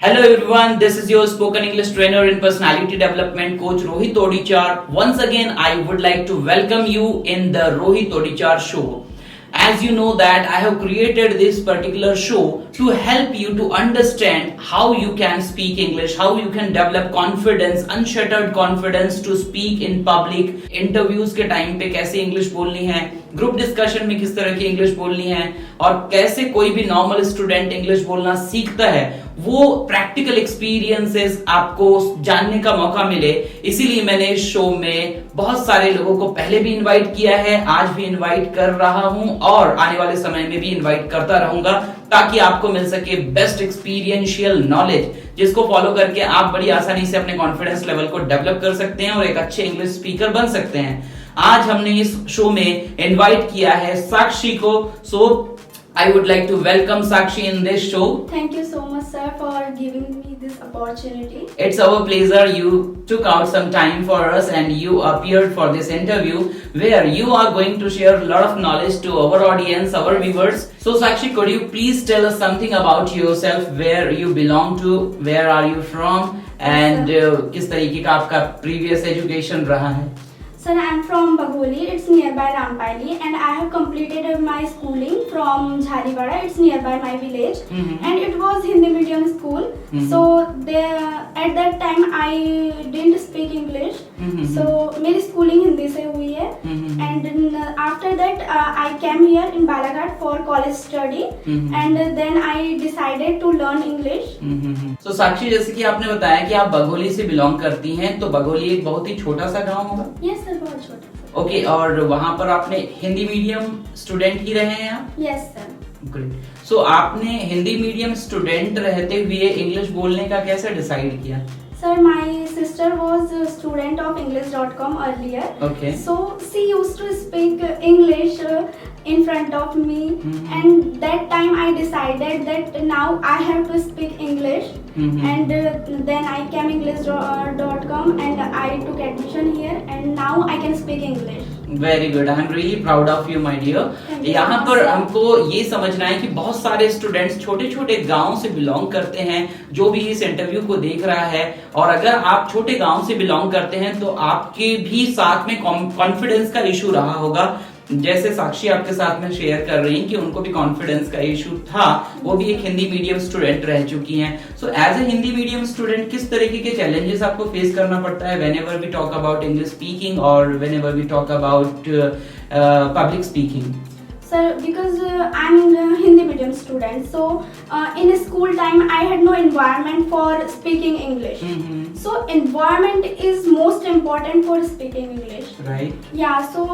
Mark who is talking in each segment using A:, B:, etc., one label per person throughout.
A: Hello everyone, this is your spoken English trainer and personality development coach Rohit Odichar. Once again, I would like to welcome you in the Rohit Odichar show. As you know that I have created this particular show to help you to understand how you can speak English, how you can develop confidence, unshuttered confidence to speak in public, interviews के time पे कैसे English बोलनी है, group discussion में किस तरह की English बोलनी है और कैसे कोई भी नॉर्मल स्टूडेंट इंग्लिश बोलना सीखता है, वो प्रैक्टिकल एक्सपीरियंसेस आपको जानने का मौका मिले। इसीलिए मैंने इस शो में बहुत सारे लोगों को पहले भी इनवाइट किया है, आज भी इनवाइट कर रहा हूं और आने वाले समय में भी इनवाइट करता रहूंगा ताकि आपको मिल सके बेस्ट एक्सपीरियंशियल नॉलेज, जिसको फॉलो करके आप बड़ी आसानी से अपने कॉन्फिडेंस लेवल को डेवलप कर सकते हैं और एक अच्छे इंग्लिश स्पीकर बन सकते हैं। आज हमने इस शो में इनवाइट किया है साक्षी को। सो I would like to welcome Sakshi in this show.
B: Thank you so much, sir, for giving me this opportunity.
A: It's our pleasure you took out some time for us and you appeared for this interview where you are going to share a lot of knowledge to our audience, our viewers. So Sakshi, could you please tell us something about yourself, where you belong to, where are you from and किस तरीके का आपका previous education रहा है?
B: Sir, I am from Bagholi. It's nearby Rampali, and I have completed my schooling from Jharibada. It's nearby my village, and it was Hindi medium school. So there, at that time, I didn't speak English. So मेरी schooling Hindi से हुई है, and after that I came here in Balaghat for college study, and then I decided to learn English.
A: So साक्षी, जैसे कि आपने बताया कि आप बघोली से बिलोंग करती हैं, तो बघोली एक बहुत ही छोटा सा गांव होगा?
B: Yes sir, बहुत छोटा।
A: ओके, और वहाँ पर आपने हिंदी मीडियम स्टूडेंट ही रहे हैं आप?
B: Yes sir.
A: ग्रेट। सो आपने हिंदी मीडियम स्टूडेंट रहते हुए इंग्लिश बोलने का कैसे डिसाइड किया?
B: Sir, my sister was a student of English.com earlier.
A: Okay.
B: So she used to speak English in front of me, and that time I decided that now I have to speak English. And then I came English.com and I took admission here, and now I can speak English.
A: Very good, I am really proud of you my dear. यहाँ पर हमको ये समझना है कि बहुत सारे students छोटे छोटे गांव से बिलोंग करते हैं, जो भी इस इंटरव्यू को देख रहा है, और अगर आप छोटे गांव से बिलोंग करते हैं तो आपके भी साथ में कॉन्फिडेंस का इशू रहा होगा, जैसे साक्षी आपके साथ में शेयर कर रही हैं कि उनको भी कॉन्फिडेंस का इशू था, वो भी एक हिंदी मीडियम स्टूडेंट रह चुकी हैं। So as a Hindi medium student किस तरीके के चैलेंजेस आपको फेस करना पड़ता है whenever we talk about English speaking और whenever we talk about public speaking?
B: Sir, because I'm a Hindi medium student, so in school time I had no environment for speaking English. So environment is most important for speaking English.
A: Right.
B: Yeah, so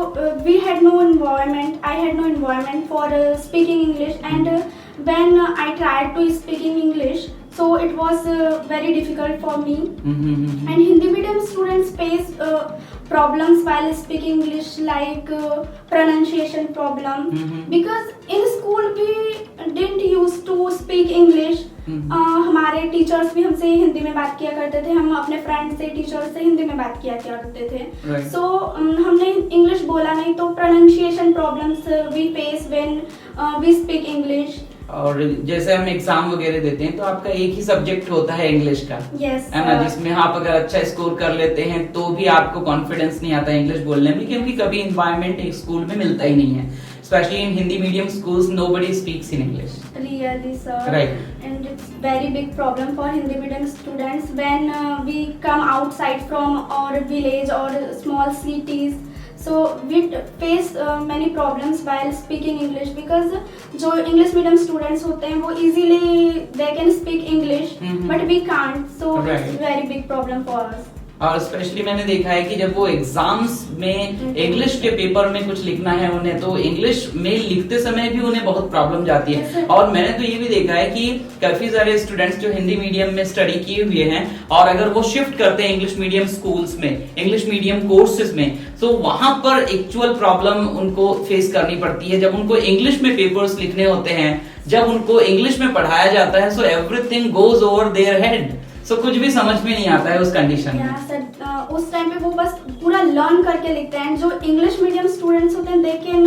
B: we had no environment. I had no environment for speaking English, and when I tried to speaking English, so it was very difficult for me. And Hindi medium students face problems while speaking English, like pronunciation problem, because in school we didn't used to speak English. हमारे teachers भी हमसे हिंदी में बात किया करते थे, हम अपने फ्रेंड से, टीचर से हिंदी में बात किया करते थे। सो हमने इंग्लिश बोला नहीं, तो pronunciation problems we face when we speak English.
A: और जैसे हम एग्जाम वगैरह देते हैं तो आपका एक ही सब्जेक्ट होता है इंग्लिश का, है ना, जिसमें आप अगर अच्छा स्कोर कर लेते हैं तो भी आपको कॉन्फिडेंस नहीं आता इंग्लिश बोलने में, क्योंकि कभी इन्वायरमेंट एक स्कूल में मिलता ही नहीं है। Especially in Hindi medium schools, nobody speaks in English.
B: Really, sir.
A: Right.
B: And it's very big problem for Hindi medium students when we come outside from our village or small cities. So we face many problems while speaking English, because जो English medium students होते हैं वो easily they can speak English, but we can't. So it's very big problem for us.
A: और specially मैंने देखा है कि जब वो एग्जाम्स में इंग्लिश के पेपर में कुछ लिखना है उन्हें, तो इंग्लिश में लिखते समय भी उन्हें बहुत प्रॉब्लम जाती है। और मैंने तो ये भी देखा है कि काफी सारे स्टूडेंट्स जो हिंदी मीडियम में स्टडी किए हुए हैं और अगर वो शिफ्ट करते हैं इंग्लिश मीडियम स्कूल्स में, इंग्लिश मीडियम कोर्सेज में, तो वहां पर एक्चुअल प्रॉब्लम उनको फेस करनी पड़ती है। जब उनको इंग्लिश में पेपर्स लिखने होते हैं, जब उनको इंग्लिश में पढ़ाया जाता है, so everything goes over their head. So कुछ भी समझ में नहीं आता है उस कंडीशन में।
B: उस टाइम पे वो बस पूरा लर्न करके लिखते हैं। जो इंग्लिश मीडियम स्टूडेंट्स होते हैं, they can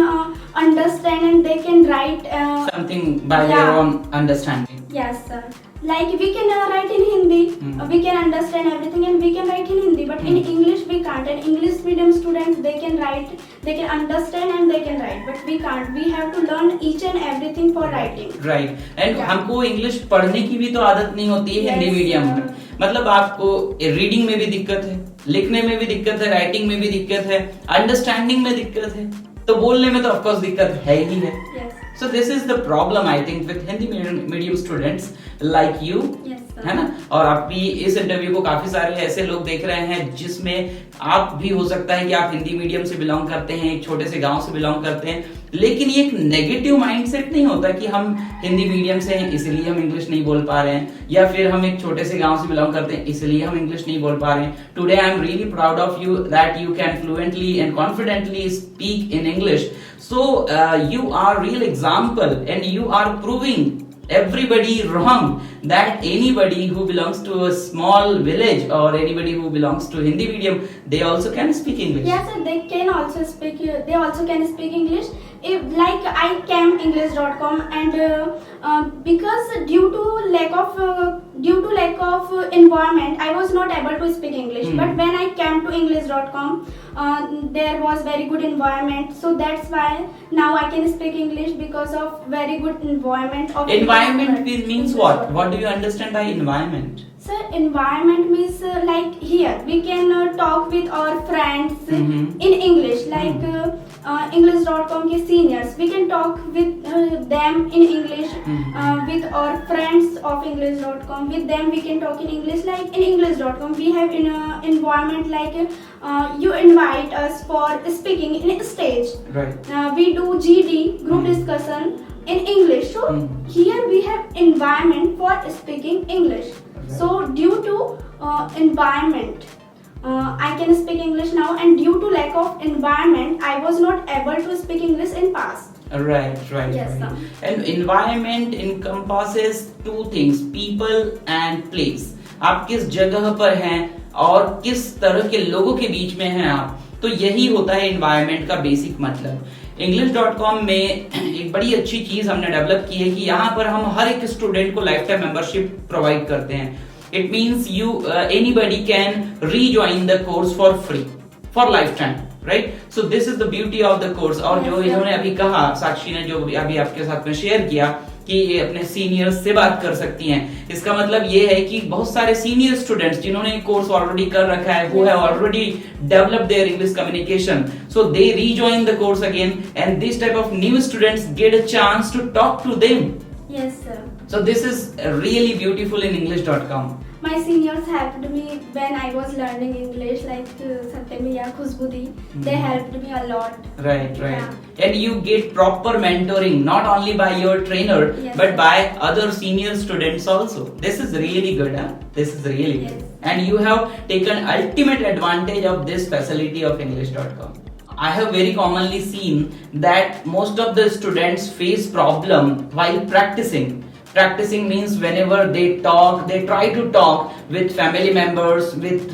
B: understand and they can write
A: something bye their own understanding.
B: Yes sir. Like we can write in Hindi, we can understand everything and we can write in Hindi, but in English we can't. And English medium students, they can write, they can understand and they can write, but we can't. We have to learn each and everything for writing.
A: Right and
B: Yeah.
A: हमको English पढ़ने की भी तो आदत नहीं होती है Hindi
B: Yes,
A: medium में. मतलब आपको रीडिंग में भी दिक्कत है, लिखने में भी दिक्कत है, राइटिंग में भी दिक्कत है, अंडरस्टैंडिंग में दिक्कत है, तो बोलने में तो ऑफ कोर्स दिक्कत है ही है.
B: Yes.
A: So this is the problem I think with Hindi medium students like you.
B: Yes, sir.
A: है ना. और आप भी इस इंटरव्यू को काफी सारे ऐसे लोग देख रहे हैं जिसमें आप भी हो सकता है कि आप हिंदी मीडियम से बिलोंग करते हैं, एक छोटे से गांव से बिलोंग करते हैं, लेकिन ये एक नेगेटिव माइंडसेट नहीं होता कि हम हिंदी मीडियम से हैं इसलिए हम इंग्लिश नहीं बोल पा रहे हैं, या फिर हम एक छोटे से गांव से बिलोंग करते हैं इसलिए हम इंग्लिश नहीं बोल पा रहे हैं. Today I am really proud of you that you can fluently and confidently speak in English. So you are real example and you are proving everybody wrong that anybody who belongs to a small village or anybody who belongs to Hindi medium, they also can speak English.
B: Yes, sir, they can also speak. They also can speak English. If like I came English.com and because due to lack of environment, I was not able to speak English. But when I came to English.com, there was very good environment. So that's why now I can speak English because of very good environment.
A: Environment means what? What do you understand by environment?
B: Sir, environment means like here we can talk with our friends in English, like English.com के seniors. We can talk with them in English, with our friends of English.com. With them we can talk in English. Like in English.com we have in environment like you invite us for speaking in stage.
A: Right.
B: We do GD group discussion in English. So here we have environment for speaking English. So due to environment, I can speak English now, and due to lack of environment, I was not able to speak English in past.
A: Right.
B: Yes, sir.
A: And environment encompasses two things: people and place. आप किस जगह पर हैं और किस तरह के लोगों के बीच में हैं आप, तो यही होता है environment का बेसिक मतलब. English.com में एक बड़ी अच्छी चीज हमने डेवलप की है कि यहाँ पर हम हर एक स्टूडेंट को लाइफ टाइम मेंबरशिप प्रोवाइड करते हैं. It means you anybody can rejoin the course for free for life time. Right. So this is the beauty of the course. और जो इन्होंने अभी कहा, साक्षी ने जो अभी आपके साथ में शेयर किया कि ये अपने सीनियर्स से बात कर सकती हैं, इसका मतलब ये है कि बहुत सारे सीनियर स्टूडेंट्स जिन्होंने कोर्स ऑलरेडी कर रखा है, who have already developed their English communication, so they rejoin the course again, and this type of new students get a chance to talk to them.
B: Yes, sir.
A: So this is really beautiful in English.com.
B: My seniors helped me when I was learning English, like Satyamiya, Khushbudi. They helped me a lot.
A: Right.
B: Yeah.
A: And you get proper mentoring not only by your trainer,
B: Yes,
A: but
B: sir.
A: by other senior students also. This is really good, huh? This is really
B: Yes.
A: good. And you have taken ultimate advantage of this facility of English.com. I have very commonly seen that most of the students face problem while practicing. Practicing means whenever they talk, they try to talk with family members, with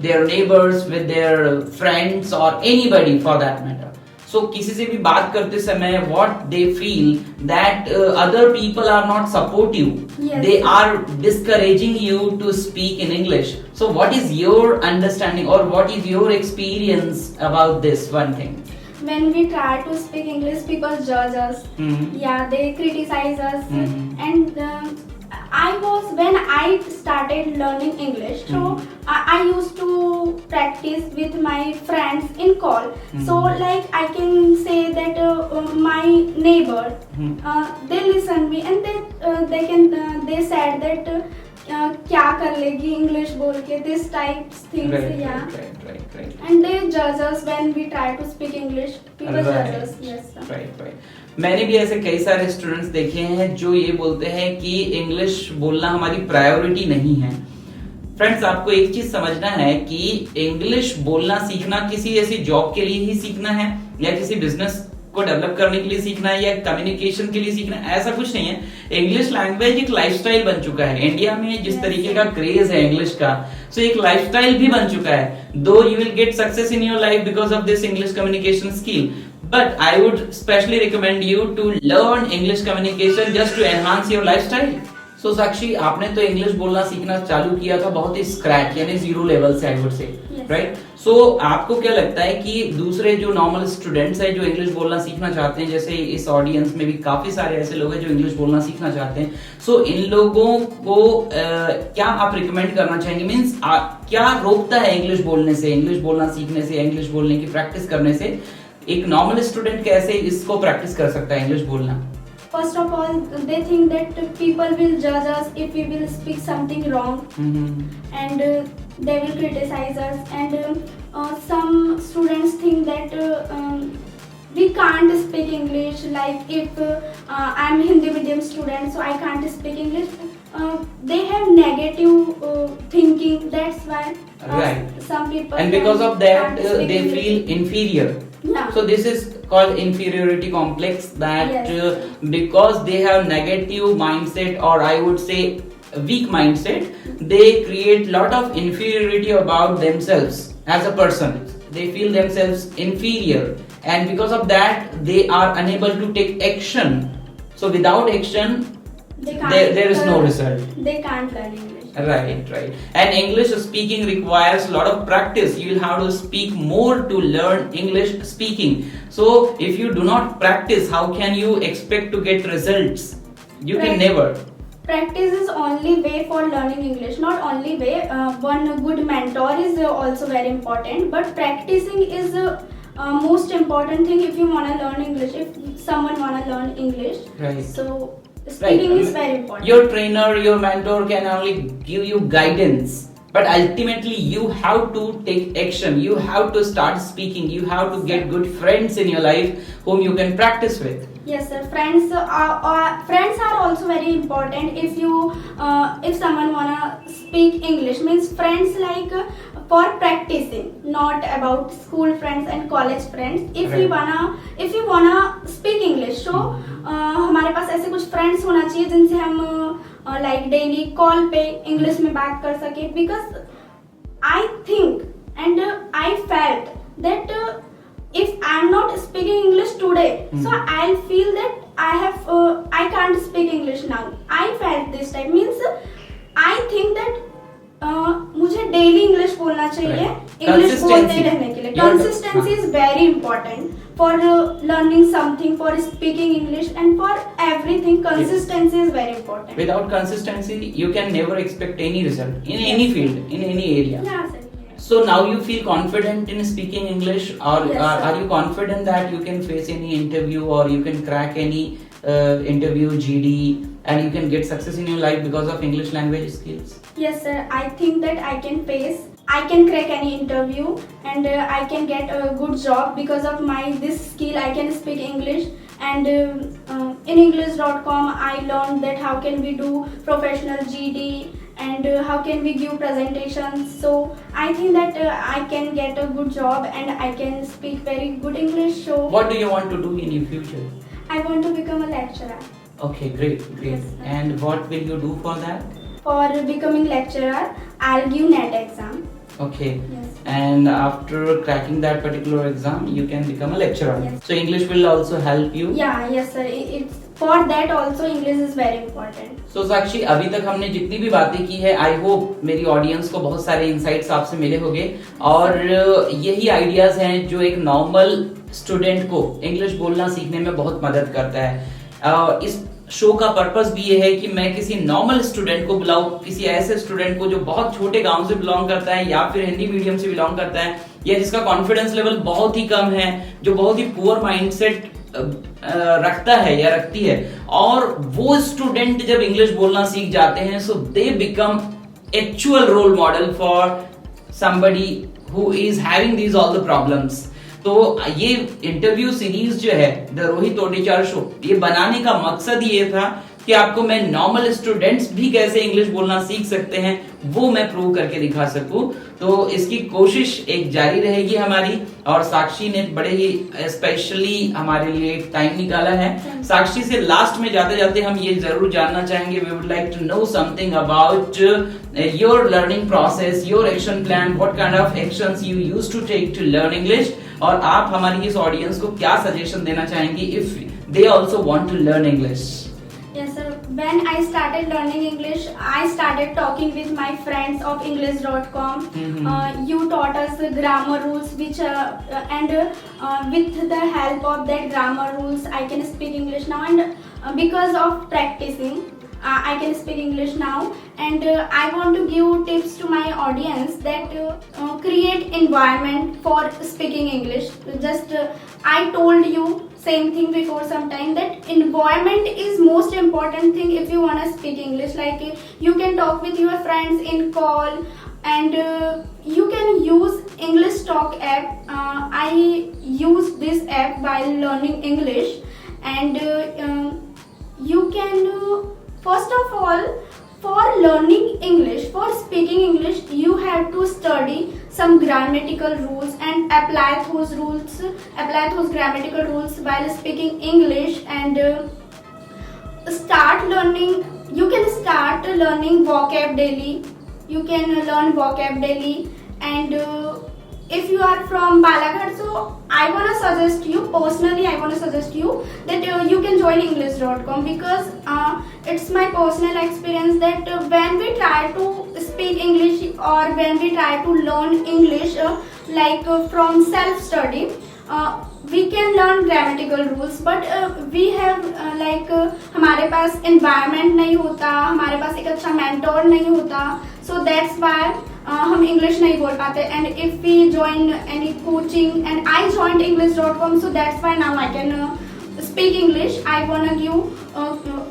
A: their neighbors, with their friends or anybody for that matter. So किसी से भी बात करते समय what they feel that other people are not supportive.
B: Yes.
A: They are discouraging you to speak in English. So what is your understanding or what is your experience about this one thing?
B: When we try to speak English, people judge us. Yeah, they criticize us. And when I started learning English, so I used to practice with my friends in call. So like I can say that my neighbor, they listen me and they said that क्या कर लेगी English बोल के, this types things.
A: Right.
B: And they judge us when we try to speak English. People judge us. Yes, sir.
A: Right. मैंने भी ऐसे कई सारे स्टूडेंट्स देखे हैं जो ये बोलते हैं कि इंग्लिश बोलना हमारी प्रायोरिटी नहीं है. फ्रेंड्स, आपको एक चीज समझना है कि इंग्लिश बोलना सीखना किसी ऐसी जॉब के लिए ही सीखना है या किसी बिजनेस को डेवलप करने के लिए सीखना है या कम्युनिकेशन के लिए सीखना है, ऐसा कुछ नहीं है. इंग्लिश लैंग्वेज एक लाइफस्टाइल बन चुका है. इंडिया में जिस तरीके का क्रेज है इंग्लिश का, सो एक लाइफस्टाइल भी बन चुका है. दो you will get success in your life because of this English communication skill, but I would specially recommend you to learn English communication just to enhance your lifestyle. सो साक्षी, आपने तो इंग्लिश बोलना सीखना चालू किया था बहुत ही स्क्रैच यानी जीरो लेवल से, आई वुड से, राइट? सो आपको क्या लगता है कि दूसरे जो नॉर्मल स्टूडेंट्स हैं जो इंग्लिश बोलना सीखना चाहते हैं, जैसे इस ऑडियंस में भी काफी सारे ऐसे लोग हैं जो इंग्लिश बोलना सीखना चाहते हैं, सो इन लोगों को क्या आप रिकमेंड करना चाहेंगे? मीन्स क्या रोकता है इंग्लिश बोलने से, इंग्लिश बोलना सीखने से, इंग्लिश बोलने की प्रैक्टिस करने से? एक नॉर्मल स्टूडेंट कैसे इसको प्रैक्टिस कर सकता है इंग्लिश बोलना?
B: First of all, they think that people will judge us if we will speak something wrong, and they will criticize us. And some students think that we can't speak English. Like if I'm Hindi medium student, so I can't speak English. They have negative thinking. That's why
A: right.
B: Some people
A: and because of that
B: can't speak
A: they
B: English.
A: feel inferior.
B: Yeah.
A: So this is called inferiority complex, that
B: Yes.
A: Because they have negative mindset, or I would say weak mindset, they create lot of inferiority about themselves as a person. They feel themselves inferior, and because of that they are unable to take action. So without action there is no result.
B: They can't learn English.
A: Right. And English speaking requires a lot of practice. You will have to speak more to learn English speaking. So if you do not practice, how can you expect to get results? You can never.
B: Practice is only way for learning English. Not only way. One good mentor is also very important. But practicing is most important thing if you want to learn English. If someone want to learn English,
A: Right.
B: So speaking
A: Right.
B: is very important.
A: Your trainer, your mentor can only give you guidance, but ultimately you have to take action. You have to start speaking. You have to get good friends in your life whom you can practice with.
B: Yes, sir. Friends are also very important. If someone wanna speak English, means friends like for practicing, not about school friends and college friends. If you wanna speak English, so हमारे पास ऐसे कुछ friends होना चाहिए जिनसे हम like daily call पे English में बात कर सके. Because I think and I felt that if I'm not speaking English today, so I'll feel that I can't speak English now. I felt this time, means I think that मुझे daily English बोलना चाहिए, English बोलते रहने के लिए. Consistency is very important for learning something, for speaking English, and for everything. Consistency is very important.
A: Without consistency, you can never expect any result in any field, in any area.
B: Yeah, sir.
A: So now you feel confident in speaking English, or
B: Yes,
A: are you confident that you can face any interview, or you can crack any interview, GD, and you can get success in your life because of English language skills?
B: Yes, sir. I think that I can crack any interview, and I can get a good job because of this skill. I can speak English, and in English.com I learned that how can we do professional GD, and how can we give presentations. So I think that I can get a good job and I can speak very good English. So
A: What do you want to do in your future?
B: I want to become a lecturer.
A: Okay, great.
B: Yes, sir.
A: And what will you do for that?
B: For becoming lecturer, I'll give NET exam.
A: Okay.
B: Yes.
A: And after cracking that particular exam, you can become a lecturer.
B: Yes.
A: So English will also help you.
B: Yeah, yes, sir. It's for that also English is very important.
A: So साक्षी, अभी तक हमने जितनी भी बातें की है, I hope मेरी audience को बहुत सारे इंसाइट्स आपसे मिले होंगे, और यही आइडियाज हैं जो एक नॉर्मल स्टूडेंट को इंग्लिश बोलना सीखने में बहुत मदद करता है. इस शो का पर्पस भी ये है कि मैं किसी नॉर्मल स्टूडेंट को बुलाऊं, किसी ऐसे स्टूडेंट को जो बहुत छोटे गांव से बिलोंग करता है, या फिर हिंदी मीडियम से बिलोंग करता है, या जिसका कॉन्फिडेंस लेवल बहुत ही कम है, जो बहुत ही पुअर माइंडसेट रखता है या रखती है, और वो स्टूडेंट जब इंग्लिश बोलना सीख जाते हैं, so they become actual role model for somebody who is having these all the problems. तो ये इंटरव्यू सीरीज जो है द रोहित ओडिचार शो, ये बनाने का मकसद ये था कि आपको मैं नॉर्मल स्टूडेंट्स भी कैसे इंग्लिश बोलना सीख सकते हैं वो मैं प्रूव करके दिखा सकूं. तो इसकी कोशिश एक जारी रहेगी हमारी, और साक्षी ने बड़े ही स्पेशली हमारे लिए टाइम निकाला है. साक्षी से लास्ट में जाते जाते हम ये जरूर जानना चाहेंगे, we would like to know something about your learning process, your action plan, what kind of actions you used to take to learn English, और आप हमारी इस ऑडियंस को क्या सजेशन देना चाहेंगे if they also want to learn English.
B: Yes, sir. when I started learning English, I started talking with my friends of English.com. You taught us the grammar rules, which with the help of that grammar rules, I can speak English now. And because of practicing, I can speak English now. And I want to give tips to my audience that create environment for speaking English. Just I told you same thing before some time, that environment is most important thing if you want to speak English. Like you can talk with your friends in call, and you can use English Talk app. I use this app while learning English. And you can first of all, for learning English, for speaking English, you have to study some grammatical rules and apply those grammatical rules while speaking English. And start learning. You can start learning vocab daily. You can learn vocab daily. And if you are from Balaghat, so I want to suggest you, personally I want to suggest you that you can join English.com, because it's my personal experience that when we try to speak English, or when we try to learn English from self-study, we can learn grammatical rules, but we have हमारे पास environment नहीं होता, हमारे पास एक अच्छा mentor नहीं होता, so that's why हम English नहीं बोल पाते. And if we join any coaching, and I joined English.com, so that's why now I can speak English. I wanna give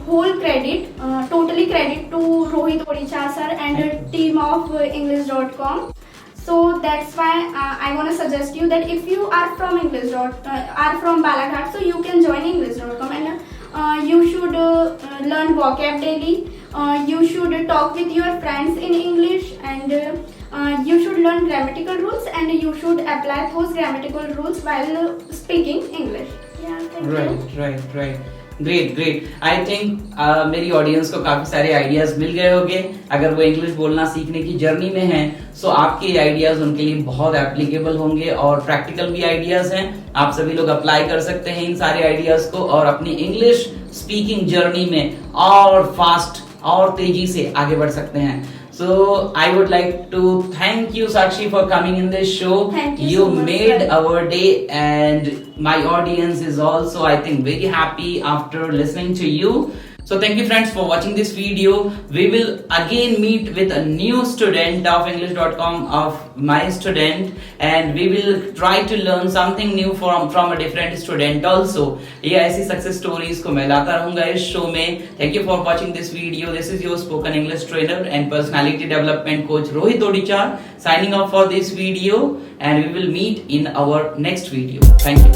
B: whole credit, totally credit to Rohit Odichar sir and team of English.com. So that's why I want to suggest you that if you are from are from Balaghat, so you can join English.com. And you should learn vocab daily. You should talk with your friends in English, and you should learn grammatical rules, and you should apply those grammatical rules while speaking English. Yeah, thank you.
A: Right. Great. I think मेरी audience को काफी सारे ideas मिल गए होंगे. अगर वो English बोलना सीखने की जर्नी में हैं, सो आपके आइडियाज उनके लिए बहुत एप्लीकेबल होंगे, और प्रैक्टिकल भी आइडियाज हैं. आप सभी लोग अप्लाई कर सकते हैं इन सारे आइडियाज को, और अपनी इंग्लिश स्पीकिंग जर्नी में और फास्ट और तेजी से आगे बढ़ सकते हैं. So I would like to thank you, Sakshi, for coming in this show.
B: Thank you
A: You
B: so much,
A: made
B: sir.
A: our day, and my audience is also, I think, very happy after listening to you. So thank you friends for watching this video. We will again meet with a new student of English.com, of my student, and we will try to learn something new from a different student also. ये ऐसी success stories को मैं लाता रहूंगा इस show में. Thank you for watching this video. This is your spoken English trainer and personality development coach Rohit Odichar signing off for this video, and we will meet in our next video. Thank you.